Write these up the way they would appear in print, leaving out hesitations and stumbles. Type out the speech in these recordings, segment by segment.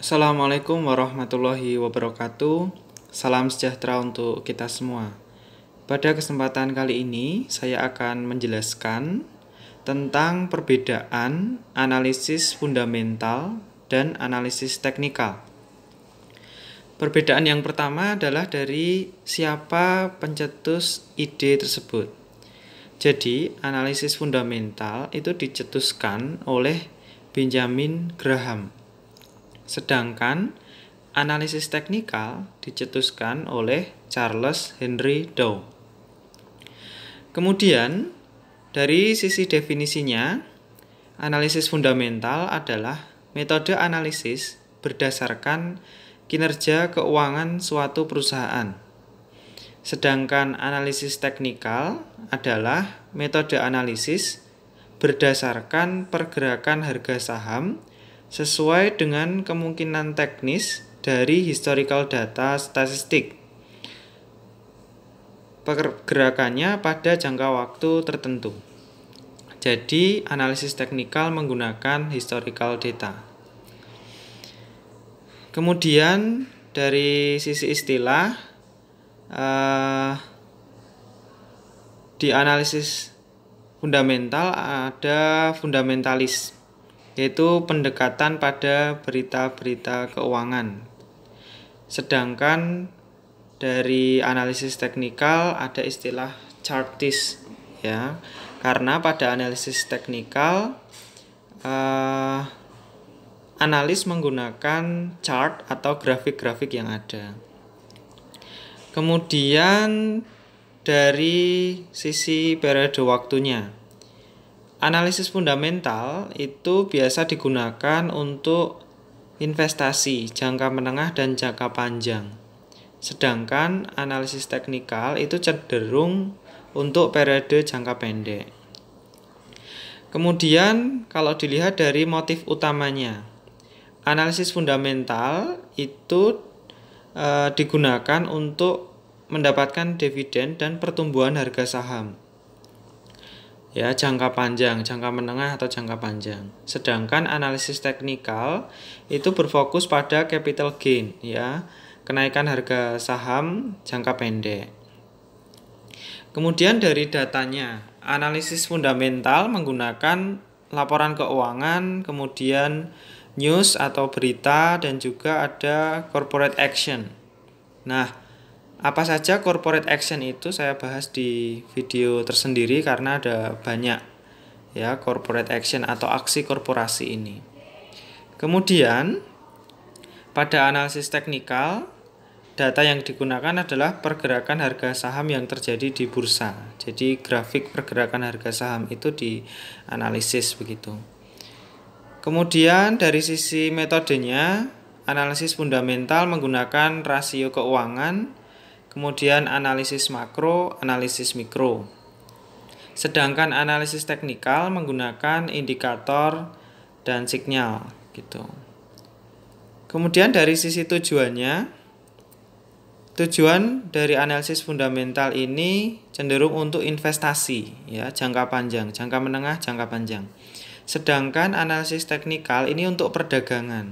Assalamualaikum warahmatullahi wabarakatuh. Salam sejahtera untuk kita semua. Pada kesempatan kali ini, saya akan menjelaskan tentang perbedaan analisis fundamental dan analisis teknikal. Perbedaan yang pertama adalah dari siapa pencetus ide tersebut. Jadi, analisis fundamental itu dicetuskan oleh Benjamin Graham. Sedangkan analisis teknikal dicetuskan oleh Charles Henry Dow. Kemudian, dari sisi definisinya, analisis fundamental adalah metode analisis berdasarkan kinerja keuangan suatu perusahaan. Sedangkan analisis teknikal adalah metode analisis berdasarkan pergerakan harga saham sesuai dengan kemungkinan teknis dari historical data statistik. Pergerakannya pada jangka waktu tertentu. Jadi, analisis teknikal menggunakan historical data. Kemudian, dari sisi istilah, di analisis fundamental ada fundamentalis, yaitu pendekatan pada berita-berita keuangan. Sedangkan dari analisis teknikal ada istilah chartist, ya. Karena pada analisis teknikal analis menggunakan chart atau grafik-grafik yang ada. Kemudian dari sisi periode waktunya, analisis fundamental itu biasa digunakan untuk investasi jangka menengah dan jangka panjang. Sedangkan analisis teknikal itu cenderung untuk periode jangka pendek. Kemudian kalau dilihat dari motif utamanya, analisis fundamental itu digunakan untuk mendapatkan dividen dan pertumbuhan harga saham. Ya, jangka panjang, jangka menengah atau jangka panjang. Sedangkan analisis teknikal itu berfokus pada capital gain, ya, kenaikan harga saham jangka pendek. Kemudian dari datanya, analisis fundamental menggunakan laporan keuangan, kemudian news atau berita, dan juga ada corporate action. Nah, apa saja corporate action itu saya bahas di video tersendiri karena ada banyak, ya, corporate action atau aksi korporasi ini. Kemudian pada analisis teknikal, data yang digunakan adalah pergerakan harga saham yang terjadi di bursa. Jadi grafik pergerakan harga saham itu dianalisis begitu. Kemudian dari sisi metodenya, analisis fundamental menggunakan rasio keuangan, kemudian analisis makro, analisis mikro. Sedangkan analisis teknikal menggunakan indikator dan sinyal gitu. Kemudian dari sisi tujuannya, tujuan dari analisis fundamental ini cenderung untuk investasi, ya, jangka panjang, jangka menengah, jangka panjang. Sedangkan analisis teknikal ini untuk perdagangan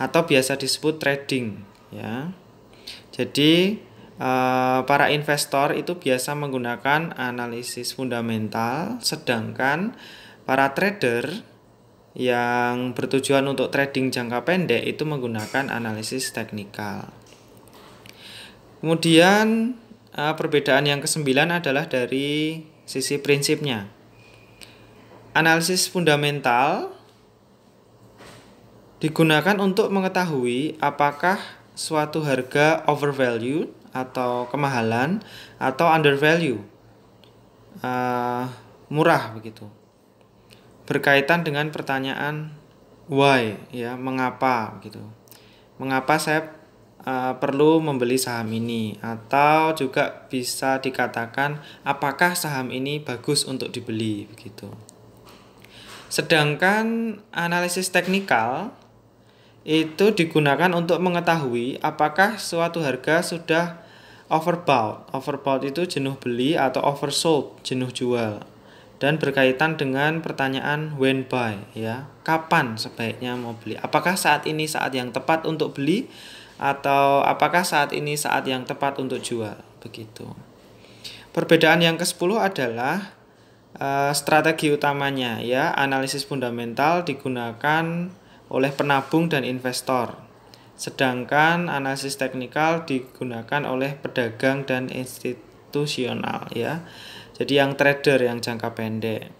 atau biasa disebut trading, ya. Jadi para investor itu biasa menggunakan analisis fundamental, sedangkan para trader yang bertujuan untuk trading jangka pendek itu menggunakan analisis teknikal. Kemudian perbedaan yang kesembilan adalah dari sisi prinsipnya. Analisis fundamental digunakan untuk mengetahui apakah suatu harga overvalue atau kemahalan atau undervalue, murah begitu. Berkaitan dengan pertanyaan why, ya, mengapa gitu. Mengapa saya perlu membeli saham ini, atau juga bisa dikatakan apakah saham ini bagus untuk dibeli begitu. Sedangkan analisis teknikal itu digunakan untuk mengetahui apakah suatu harga sudah overbought. Overbought itu jenuh beli atau oversold, jenuh jual. dan berkaitan dengan pertanyaan when buy ya. Kapan sebaiknya mau beli? Apakah saat ini saat yang tepat untuk beli atau apakah saat ini saat yang tepat untuk jual? Begitu. Perbedaan yang ke-10 adalah strategi utamanya ya. Analisis fundamental digunakan oleh penabung dan investor. Sedangkan analisis teknikal digunakan oleh pedagang dan institusional ya. Jadi yang trader yang jangka pendek.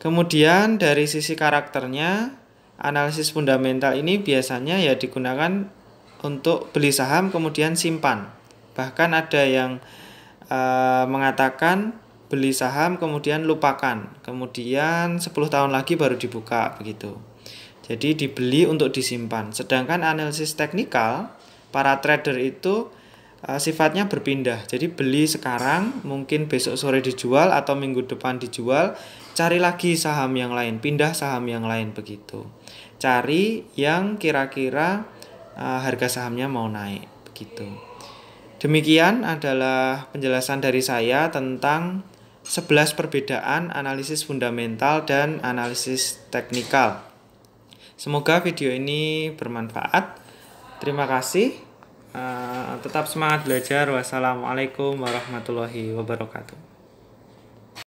Kemudian dari sisi karakternya, analisis fundamental ini biasanya ya digunakan untuk beli saham kemudian simpan. Bahkan ada yang mengatakan beli saham kemudian lupakan, kemudian 10 tahun lagi baru dibuka begitu. Jadi dibeli untuk disimpan. Sedangkan analisis teknikal, para trader itu sifatnya berpindah. Jadi beli sekarang, mungkin besok sore dijual atau minggu depan dijual, cari lagi saham yang lain, pindah saham yang lain begitu. Cari yang kira-kira harga sahamnya mau naik begitu. Demikian adalah penjelasan dari saya tentang 11 perbedaan analisis fundamental dan analisis teknikal. Semoga video ini bermanfaat. Terima kasih. Tetap semangat belajar. Wassalamualaikum warahmatullahi wabarakatuh.